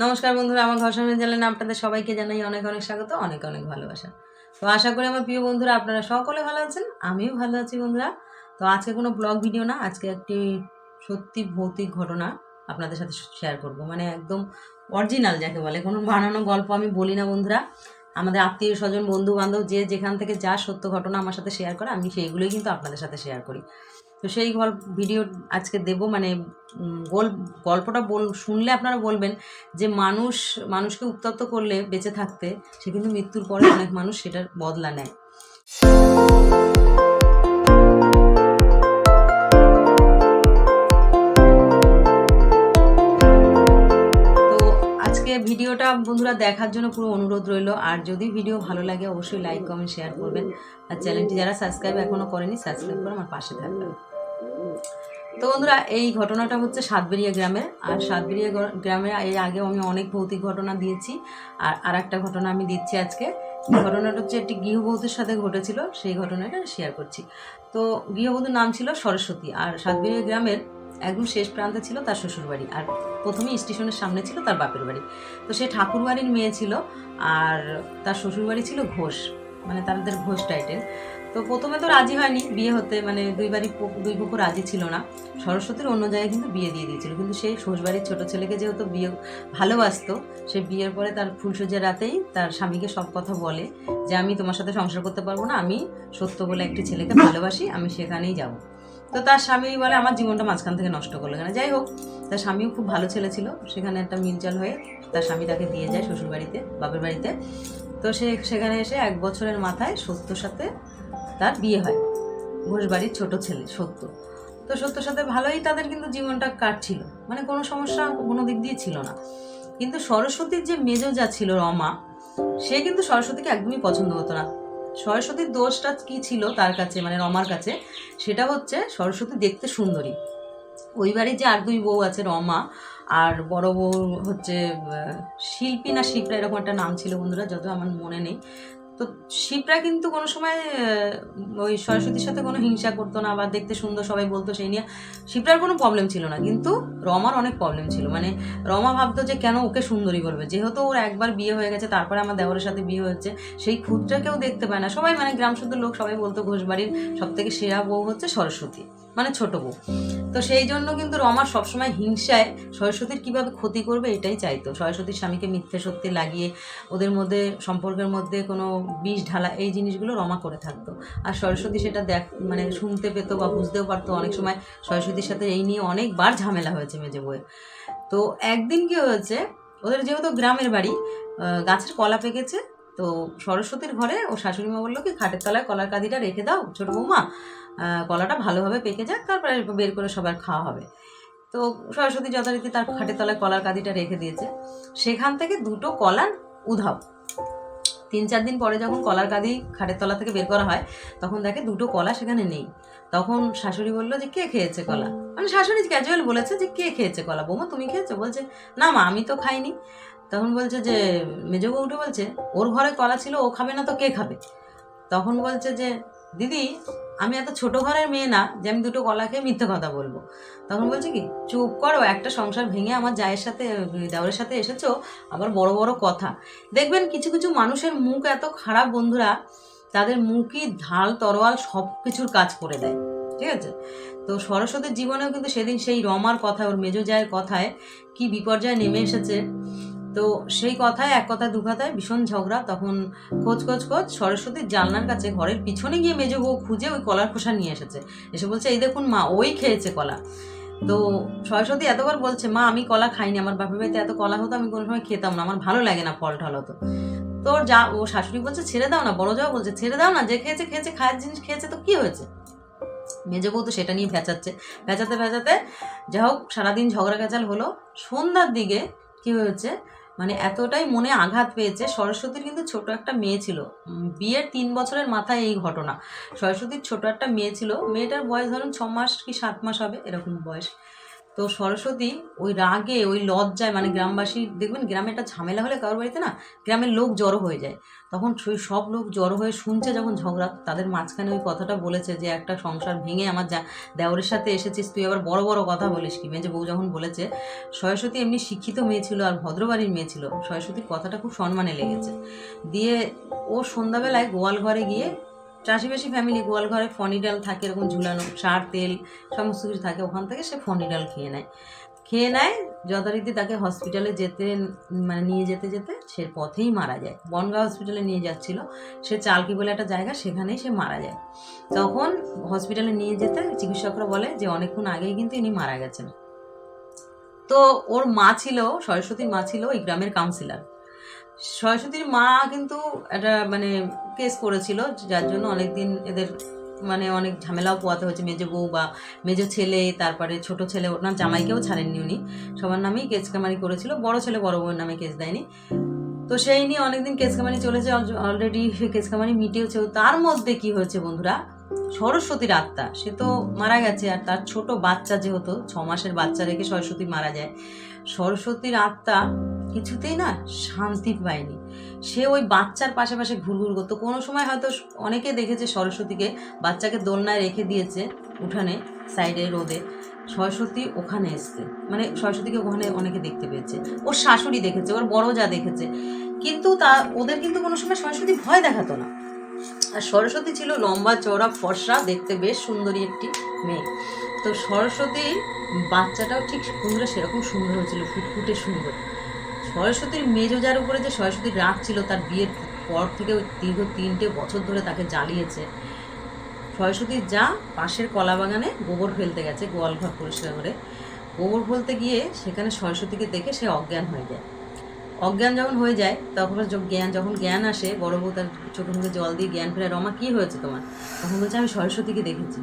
নমস্কার বন্ধুরা, আমার ঘর সামনে চ্যানেলে আপনাদের সবাইকে জানাই অনেক অনেক স্বাগত, অনেক অনেক ভালোবাসা। তো আশা করি আমার প্রিয় বন্ধুরা আপনারা সকলে ভালো আছেন, আমিও ভালো আছি বন্ধুরা। তো আজকে কোনো ব্লগ ভিডিও না, আজকে একটি সত্যি ভৌতিক ঘটনা আপনাদের সাথে শেয়ার করব। মানে একদম অরিজিনাল যাকে বলে, কোনো বানানো গল্প আমি বলি না বন্ধুরা। আমাদের আত্মীয় স্বজন বন্ধু বান্ধব যে যেখান থেকে যা সত্য ঘটনা আমার সাথে শেয়ার করে, আমি সেইগুলোই কিন্তু আপনাদের সাথে শেয়ার করি। তো সেই ভিডিও আজকে দেব। মানে গল্পটা শুনলে আপনারা বলবেন যে মানুষকে উত্তপ্ত করলে বেঁচে থাকতে, সে কিন্তু মৃত্যুর পরে অনেক মানুষ সেটার বদলা নেয়। তো আজকে ভিডিওটা বন্ধুরা দেখার জন্য পুরো অনুরোধ রইল। আর যদি ভিডিও ভালো লাগে অবশ্যই লাইক কমেন্ট শেয়ার করবেন। আর চ্যানেলটি যারা সাবস্ক্রাইব এখনও করেনি, সাবস্ক্রাইব করে আমার পাশে থাকবেন। তো বন্ধুরা, এই ঘটনাটা হচ্ছে সাতবেরিয়া গ্রামের। আর সাতবেরিয়া গ্রামে এর আগেও আমি অনেক ভৌতিক ঘটনা দিয়েছি, আর একটা ঘটনা আমি দিচ্ছি আজকে। ঘটনাটা হচ্ছে একটি গৃহবধূর সাথে ঘটেছিল, সেই ঘটনাটা শেয়ার করছি। তো গৃহবধূর নাম ছিল সরস্বতী, আর সাতবেরিয়া গ্রামের একদম শেষ প্রান্তে ছিল তার শ্বশুরবাড়ি, আর প্রথমেই স্টেশনের সামনে ছিল তার বাপের বাড়ি। তো সে ঠাকুরবাড়ির মেয়ে ছিল, আর তার শ্বশুরবাড়ি ছিল ঘোষ, মানে তাদের ঘোষ টাইটেল। তো প্রথমে তো রাজি হয়নি বিয়ে হতে, মানে দুই পক্ষ রাজি ছিল না। সরস্বতীর অন্য জায়গায় কিন্তু বিয়ে দিয়ে দিয়েছিল, কিন্তু সেই শ্বশুরবাড়ির ছোট ছেলেকে যেহেতু বিয়ে ভালোবাসতো, সে বিয়ের পরে তার ফুলসজ্জার রাতেই তার স্বামীকে সব কথা বলে যে আমি তোমার সাথে সংসার করতে পারবো না, আমি সত্য বলে একটি ছেলেকে ভালোবাসি, আমি সেখানেই যাব। তো তার স্বামী বলে আমার জীবনটা মাঝখান থেকে নষ্ট করলো কেন। যাই হোক, তার স্বামীও খুব ভালো ছেলে ছিল, সেখানে একটা মিলচাল হয়ে তার স্বামী তাকে দিয়ে যায় শ্বশুরবাড়িতে, বাপের বাড়িতে। তো সেখানে এসে 1 বছরের মাথায় সত্যর সাথে তার বিয়ে হয়, ঘোষ বাড়ির ছোট ছেলে সত্য। তো সত্যর সাথে ভালোই তাদের কিন্তু জীবনটা কাটছিল, মানে কোনো সমস্যা কোনো দিক দিয়ে ছিল না। কিন্তু সরস্বতীর যে মেজ যা ছিল রমা, সে কিন্তু সরস্বতীকে একদমই পছন্দ হতো না। সরস্বতীর দোষটা কি ছিল তার কাছে, মানে রমার কাছে, সেটা হচ্ছে সরস্বতী দেখতে সুন্দরী। ওই বাড়ির যে আর 2 বউ আছে, রমা আর বড় বউ হচ্ছে শিল্পী না শিপ্রা, এরকম একটা নাম ছিল বন্ধুরা, যত আমার মনে নেই। তো শিবরা কিন্তু কোনো সময় ওই সরস্বতীর সাথে কোনো হিংসা করতো না, বা দেখতে সুন্দর সবাই বলতো, সেই নিয়ে শিবরার কোনো প্রবলেম ছিল না। কিন্তু রমার অনেক প্রবলেম ছিল। মানে রমা ভাবতো যে কেন ওকে সুন্দরী বলবে, যেহেতু ওর একবার বিয়ে হয়ে গেছে, তারপরে আমার দেওরের সাথে বিয়ে হয়েছে, সেই খুঁতটা কেউ দেখতে পায় না। সবাই মানে গ্রাম শুদ্ধ লোক সবাই বলতো ঘোষবাড়ির সব থেকে সেরা বউ হচ্ছে সরস্বতী, মানে ছোট বউ। তো সেই জন্য কিন্তু রমার সবসময় হিংসায় সরস্বতীর কিভাবে ক্ষতি করবে এটাই চাইতো। সরস্বতীর স্বামীকে মিথ্যে সত্যি লাগিয়ে ওদের মধ্যে সম্পর্কের মধ্যে কোনো বিষ ঢালা, এই জিনিসগুলো রমা করে থাকতো। আর সরস্বতী সেটা মানে শুনতে পেতো বা বুঝতেও পারতো। অনেক সময় সরস্বতীর সাথে এই নিয়ে অনেকবার ঝামেলা হয়েছে মেজে বউয়ের। তো একদিন কি হয়েছে, ওদের যেহেতু গ্রামের বাড়ি, গাছের কলা পেকেছে। তো সরস্বতীর ঘরে ও শাশুড়ি মা বললো কি, খাটের তলায় কলার কাঁদিটা রেখে দাও ছোট বৌমা, কলাটা ভালোভাবে পেকে যাক, তারপরে বের করে সবার খাওয়া হবে। তো সরস্বতী যথারীতি তার খাটের তলায় কলার কাঁদিটা রেখে দিয়েছে। সেখান থেকে 2টো কলার উধাও। 3-4 দিন পরে যখন কলার কাঁদি খাটের তলা থেকে বের করা হয়, তখন দেখে 2টো কলা সেখানে নেই। তখন শাশুড়ি বললো যে কে খেয়েছে কলা, মানে শাশুড়ি ক্যাজুয়াল বলেছে যে কে খেয়েছে কলা, বৌমা তুমি খেয়েছো? বলছে না মা, আমি তো খাইনি। তখন বলছে যে মেজো বউ উঠে বলছে ওর ঘরে কলা ছিল, ও খাবে না তো কে খাবে? তখন বলছে যে দিদি, আমি এত ছোট ঘরের মেয়ে না যে আমি 2টো কলা খেয়ে মিথ্যে কথা বলবো। তখন বলছে কি, চুপ করো, একটা সংসার ভেঙে আমার জায়ের সাথে দেওরের সাথে এসেছো, আবার বড় বড় কথা। দেখবেন কিছু কিছু মানুষের মুখ এত খারাপ বন্ধুরা, তাদের মুখই ঢাল তরোয়াল সব কিছুর কাজ করে দেয়, ঠিক আছে? তো সরস্বতীর জীবনেও কিন্তু সেদিন সেই রমার কথা, ওর মেজো জায়ের কথায় কি বিপর্যয় নেমে এসেছে। তো সেই কথায়, এক কথা দু কথায় ভীষণ ঝগড়া। তখন খোঁজ সরস্বতীর জানলার কাছে ঘরের পিছনে গিয়ে মেজো বউ খুঁজে ওই কলার খোসা নিয়ে এসেছে। এসে বলছে এই দেখুন মা, ওই খেয়েছে কলা। তো সরস্বতী এতবার বলছে মা আমি কলা খাইনি, আমার বাপের বাড়িতে এত কলা হতো আমি কোনো সময় খেতাম না, আমার ভালো লাগে না ফল ঠল হতো। তো ও শাশুড়ি বলছে ছেড়ে দাও না, বড় যাও বলছে ছেড়ে দাও না, যে খেয়েছে খেয়েছে, খায়ের জিনিস খেয়েছে তো কি হয়েছে। মেজো বউ তো সেটা নিয়ে ভেচাচ্ছে, ভেচাতে যা হোক সারাদিন ঝগড়া গেচাল হলো। সন্ধ্যার দিকে কি হয়েছে, মানে এতটাই মনে আঘাত পেয়েছে। সরস্বতীর কিন্তু ছোট একটা মেয়ে ছিল, বিয়ের 3 বছরের মাথায় এই ঘটনা। সরস্বতীর ছোট একটা মেয়ে ছিল, মেয়েটার বয়স ধরুন 6 মাস কি 7 মাস হবে, এরকম বয়স। তো সরস্বতী ওই রাগে ওই লজ্জায় মানে গ্রামবাসী দেখবেন গ্রামে একটা ঝামেলা হলে কারোর বাড়িতে না গ্রামের লোক জড়ো হয়ে যায়, তখন সেই সব লোক জড়ো হয়ে শুনছে যখন ঝগড়া, তাদের মাঝখানে ওই কথাটা বলেছে যে একটা সংসার ভেঙে আমার দেওরের সাথে এসেছিস, তুই আবার বড় বড় কথা বলিস কি। মেজে বউ যখন বলেছে, সরস্বতী এমনি শিক্ষিত মেয়ে ছিল আর ভদ্রবাড়ির মেয়ে ছিল, সরস্বতীর কথাটা খুব সম্মানে লেগেছে। দিয়ে ও সন্ধ্যাবেলায় গোয়াল ঘরে গিয়ে, চাষিবাসী ফ্যামিলি, গোয়াল ঘরে ফনি ডাল থাকে এরকম ঝুলানো, সার তেল সমস্ত কিছু থাকে, ওখান থেকে সে ফনি ডাল খেয়ে নেয় যথারীতি তাকে হসপিটালে যেতে মানে নিয়ে যেতে যেতে সে পথেই মারা যায়। বনগাঁ হসপিটালে নিয়ে যাচ্ছিল, সে চালকি বলে একটা জায়গা, সেখানেই সে মারা যায়। তখন হসপিটালে নিয়ে যেতে চিকিৎসকরা বলে যে অনেকক্ষণ আগেই কিন্তু ইনি মারা গেছেন। তো ওর মা ছিল, সরস্বতীর মা ছিল ওই গ্রামের কাউন্সিলর। সরস্বতীর মা কিন্তু একটা মানে কেস করেছিল, যার জন্য অনেকদিন এদের মানে অনেক ঝামেলাও পোয়াতে হয়েছে। মেজো বউ বা মেজো ছেলে, তারপরে ছোট ছেলে, ওনার জামাইকেও ছাড়েননি উনি, সবার নামেই কেস কামারি করেছিল। বড় ছেলে বড় বউয়ের নামে কেস দেয়নি। তো সেই নিয়ে অনেকদিন কেস কামারি চলেছে, অলরেডি সে কেস কামারি মিটেওছে। তার মধ্যে কি হয়েছে বন্ধুরা, সরস্বতীর আত্মা সে তো মারা গেছে, আর তার ছোট বাচ্চা যেহেতু 6 মাসের বাচ্চা রেখে সরস্বতী মারা যায়, সরস্বতীর আত্মা কিছুতেই না শান্তি পায়নি। সে ওই বাচ্চার পাশে ঘুরঘুর করতো। কোনো সময় হয়তো অনেকে দেখেছে সরস্বতীকে বাচ্চাকে দোলনায় রেখে দিয়েছে উঠানে সাইডে রোদে, সরস্বতী ওখানে এসছে, মানে সরস্বতীকে ওখানে অনেকে দেখতে পেয়েছে, ওর শাশুড়ি দেখেছে, ওর বড় যা দেখেছে, কিন্তু ওদের কিন্তু কোনো সময় সরস্বতী ভয় দেখাতো না। আর সরস্বতী ছিল লম্বা চওড়া ফর্সা, দেখতে বেশ সুন্দরী একটি মেয়ে। তো সরস্বতীর বাচ্চাটাও ঠিক সুন্দর, সেরকম সুন্দর হয়েছিল, ফুটফুটে সুন্দর। সরস্বতীর মেজো যার উপরে যে সরস্বতীর রাগ ছিল, তার বিয়ের পর থেকে দীর্ঘ 3টে বছর ধরে তাকে জ্বালিয়েছে। সরস্বতীর যা পাশের কলা বাগানে গোবর ফেলতে গেছে, গোয়াল ঘর পরিষ্কার করে গোবর ফেলতে গিয়ে সেখানে সরস্বতীকে দেখে সে অজ্ঞান হয়ে যায়। অজ্ঞান যখন হয়ে যায় তখন যখন জ্ঞান আসে, বড় বউ তার চোখে মুখে জল দিয়ে জ্ঞান ফেরে, রমা কী হয়েছে তোমার? তখন বলছে আমি সরস্বতীকে দেখেছি।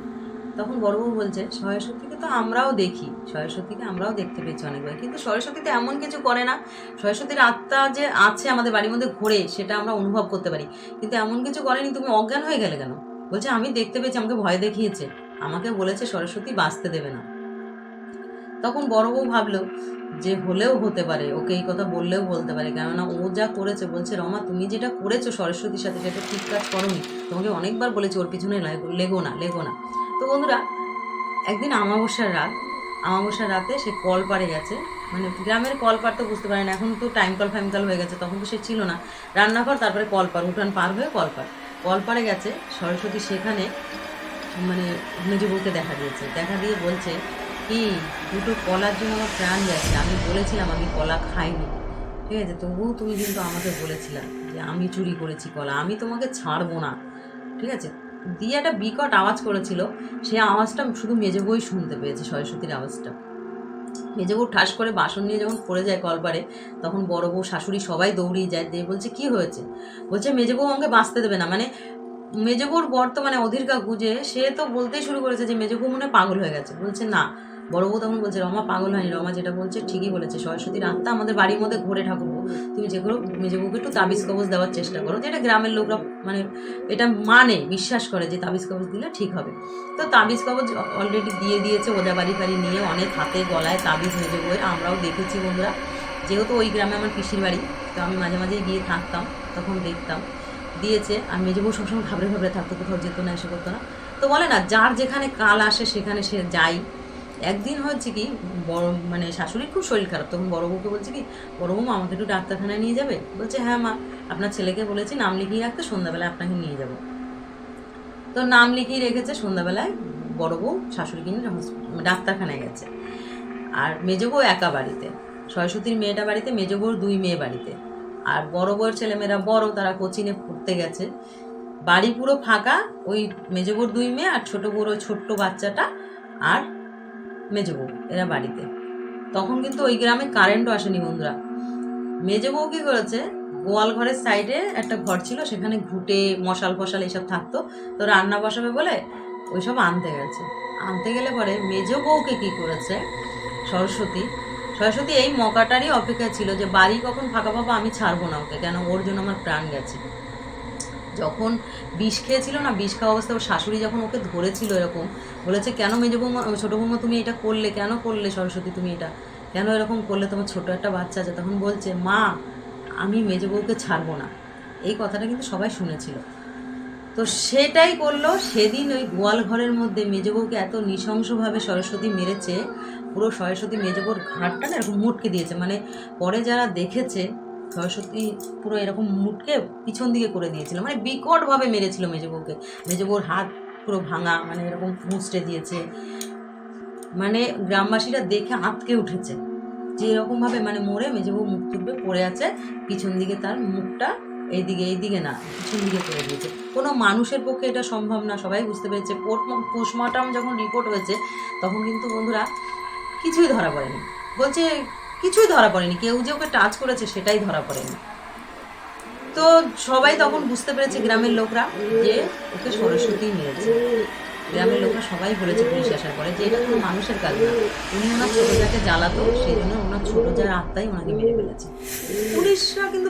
তখন বড় বউ বলছে সরস্বতীকে তো আমরাও দেখি, সরস্বতীকে আমরাও দেখতে পেয়েছি অনেকবার, কিন্তু সরস্বতী তো এমন কিছু করে না। সরস্বতীর আত্মা যে আছে আমাদের বাড়ির মধ্যে ঘোরে সেটা আমরা অনুভব করতে পারি, কিন্তু এমন কিছু করেনি, তুমি অজ্ঞান হয়ে গেলে কেন? বলছে আমি দেখতে পেয়েছি, আমাকে ভয় দেখিয়েছে, আমাকে বলেছে সরস্বতী বাঁচতে দেবে না। তখন বড় বউ ভাবলো যে হলেও হতে পারে, ওকে এই কথা বললেও বলতে পারে, কেননা ও যা করেছে। বলছে রমা তুমি যেটা করেছো সরস্বতীর সাথে সেটা ঠিক কাজ করোনি, তোমাকে অনেকবার বলেছি ওর পিছনে লেগো না। তো বন্ধুরা, একদিন অমাবস্যার রাতে সে কল পাড়ে গেছে, মানে গ্রামের কল পাড় তো বুঝতে পারে না, এখন তো টাইম কল ফাইমকল হয়ে গেছে, তখন তো সে ছিল না, রান্নাঘর তারপরে কল পাড়, উঠান পার হয়ে কল পাড়ে গেছে। সরস্বতী সেখানে মানে মেজো বউকে দেখা দিয়ে বলছে কি, দুটো কলার জন্য আমার প্রাণ গেছে, আমি বলেছিলাম আমি কলা খাইনি, ঠিক আছে, তবুও তুমি কিন্তু আমাকে বলেছিলা যে আমি চুরি করেছি কলা, আমি তোমাকে ছাড়বো না, ঠিক আছে। দিয়ে একটা বিকট আওয়াজ করেছিল, সেই আওয়াজটা শুধু মেজো বউই শুনতে পেয়েছে, সরস্বতীর আওয়াজটা। মেজো বউ ঠাস করে বাসন নিয়ে যখন পড়ে যায় কলপারে, তখন বড় বউ শাশুড়ি সবাই দৌড়িয়ে যায়, দিয়ে বলছে কি হয়েছে? বলছে মেজো বউ আমাকে বাঁচতে দেবে না, মানে মেজো বউর বর্তমানে অধীর কাকু যে সে তো বলতেই শুরু করেছে যে মেজো বউ মনে পাগল হয়ে গেছে। বলছে না, বড় বউ তখন বলছে রমা পাগল হয়নি, রমা যেটা বলছে ঠিকই বলেছে, সরস্বতীর আত্মা আমাদের বাড়ির মধ্যে ঘুরে ঠাকুরবো, তুমি যে করো মেজো বউকে একটু তাবিজ কবজ দেওয়ার চেষ্টা করো, যেটা গ্রামের লোকরা মানে এটা বিশ্বাস করে যে তাবিজ কবজ দিলে ঠিক হবে। তো তাবিজ কবজ অলরেডি দিয়ে দিয়েছে, ওজা বাড়ি নিয়ে অনেক হাতে গলায় তাবিজ মেজো বউয়ের, আমরাও দেখেছি বন্ধুরা, যেহেতু ওই গ্রামে আমার পিসির বাড়ি, তো আমি মাঝে মাঝে গিয়ে থাকতাম, তখন দেখতাম দিয়েছে। আর মেজো বউ সবসময় ঘাবড়ে থাকতো, কোথাও যেত না, এসে করতো না। তো বলে না যার যেখানে কাল আসে সেখানে সে যায়। একদিন হচ্ছে কি, বড় মানে শাশুড়ির খুব শরীর খারাপ, তখন বড় বউকে বলছে কি, বড় বউ আমাকে একটু ডাক্তারখানায় নিয়ে যাবে? বলছে হ্যাঁ মা, আপনার ছেলেকে বলেছি নাম লিখিয়ে রাখতে, সন্ধ্যাবেলায় আপনাকে নিয়ে যাব। তো নাম লিখিয়ে রেখেছে, সন্ধ্যাবেলায় বড় বউ শাশুড়িকে নিয়ে ডাক্তারখানায় গেছে। আর মেজো বউ একা বাড়িতে, সরস্বতীর মেয়েটা বাড়িতে, মেজো বউর 2 মেয়ে বাড়িতে, আর বড় বউয়ের ছেলেমেয়েরা বড়, তারা কোচিনে পড়তে গেছে। বাড়ি পুরো ফাঁকা, ওই মেজো বউর 2 মেয়ে আর ছোটো বউর ওই ছোট্ট বাচ্চাটা আর মেজো বউ, এরা বাড়িতে। তখন কিন্তু ওই গ্রামে কারেন্টও আসেনি বন্ধুরা। মেজো বউ কি করেছে, গোয়াল ঘরের সাইডে একটা ঘর ছিল, সেখানে ঘুটে মশাল ফশাল এইসব থাকতো, তো রান্না বসাবে বলে ওইসব আনতে গেলে পরে মেজো বউকে কি করেছে সরস্বতী এই মকাটারই অপেক্ষা ছিল যে বাড়ি কখন ফাঁকা পাবো, আমি ছাড়বো না ওকে, কেন ওর জন্য আমার প্রাণ গেছে। যখন বিষ খেয়েছিল না, বিষ খাওয়া অবস্থা, ওর শাশুড়ি যখন ওকে ধরেছিল এরকম, বলেছে কেন মেজো বৌমা ছোটো বৌমা তুমি এটা করলে, কেন করলে সরস্বতী তুমি এটা কেন এরকম করলে, তোমার ছোটো একটা বাচ্চা আছে। তখন বলছে মা আমি মেজো বউকে ছাড়বো না, এই কথাটা কিন্তু সবাই শুনেছিল। তো সেটাই করলো সেদিন। ওই গোয়াল ঘরের মধ্যে মেজো বউকে এত নৃশংসভাবে সরস্বতী মেরেছে, পুরো সরস্বতী মেজো বউর ঘাটটা না এরকম মুটকে দিয়েছে। মানে পরে যারা দেখেছে সরস্বতী পুরো এরকম মুটকে পিছন দিকে করে দিয়েছিল, মানে বিকটভাবে মেরেছিল মেজো বউকে। মেজো বউর হাত পুরো ভাঙা, মানে এরকম মুচড়ে দিয়েছে। মানে গ্রামবাসীরা দেখে আঁতকে উঠেছে যে এরকমভাবে মানে মরে মেজো বউ মুখ তুলবে পড়ে আছে, পিছন দিকে তার মুখটা এইদিকে না পিছন দিকে করে দিয়েছে। কোনো মানুষের পক্ষে এটা সম্ভব না, সবাই বুঝতে পেরেছে। পোস্টমর্টম যখন রিপোর্ট হয়েছে তখন কিন্তু বন্ধুরা কিছুই ধরা পড়েনি, বলছে কিছুই ধরা পড়েনি, কেউ যে ওকে টাচ করেছে সেটাই ধরা পড়েনি। তো সবাই তখন বুঝতে পেরেছে গ্রামের লোকরা যে ওকে সরস্বতী মেরেছে। গ্রামের লোকরা সবাই বলেছে পুলিশ আসার পরে যে এটা কোনো মানুষের কাজ না, উনি ওনার ছোটো যাকে জ্বালাতো সেই জন্য ওনার ছোটো যার আত্মাই ওনাকে মেরে ফেলেছে। পুলিশরা কিন্তু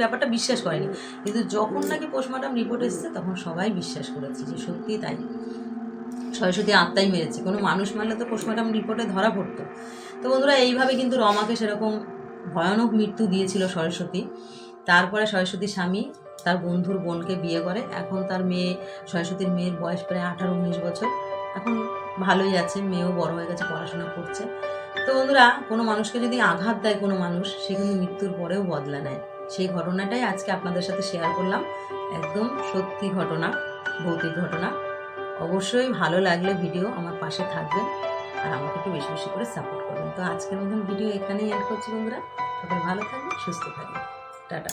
ব্যাপারটা বিশ্বাস করেনি, কিন্তু যখন নাকি পোস্টমর্টম রিপোর্ট এসেছে তখন সবাই বিশ্বাস করেছে যে সত্যিই তাই, সরস্বতী আত্মাই মেরেছে। কোনো মানুষ মারলে তো পোস্টমর্টম রিপোর্টে ধরা পড়তো। তো বন্ধুরা এইভাবে কিন্তু রমাকে সেরকম ভয়ানক মৃত্যু দিয়েছিল সরস্বতী। তারপরে সরস্বতীর স্বামী তার বন্ধুর বোনকে বিয়ে করে। এখন তার মেয়ে, সরস্বতীর মেয়ের বয়স প্রায় 18-19 বছর, এখন ভালোই আছে, মেয়েও বড় হয়ে গেছে, পড়াশোনা করছে। তো বন্ধুরা কোনো মানুষকে যদি আঘাত দেয় কোনো মানুষ, সে কিন্তু মৃত্যুর পরেও বদলা নেয়। সেই ঘটনাটাই আজকে আপনাদের সাথে শেয়ার করলাম, একদম সত্যি ঘটনা, ভৌতিক ঘটনা। অবশ্যই ভালো লাগলে ভিডিও আমার পাশে থাকবেন আর আমাকে একটু বেশি বেশি করে সাপোর্ট করবেন। তো আজকের মতন ভিডিও এখানেই এন্ড করছি বন্ধুরা, সবাই ভালো থাকবেন, সুস্থ থাকবেন, টাটা।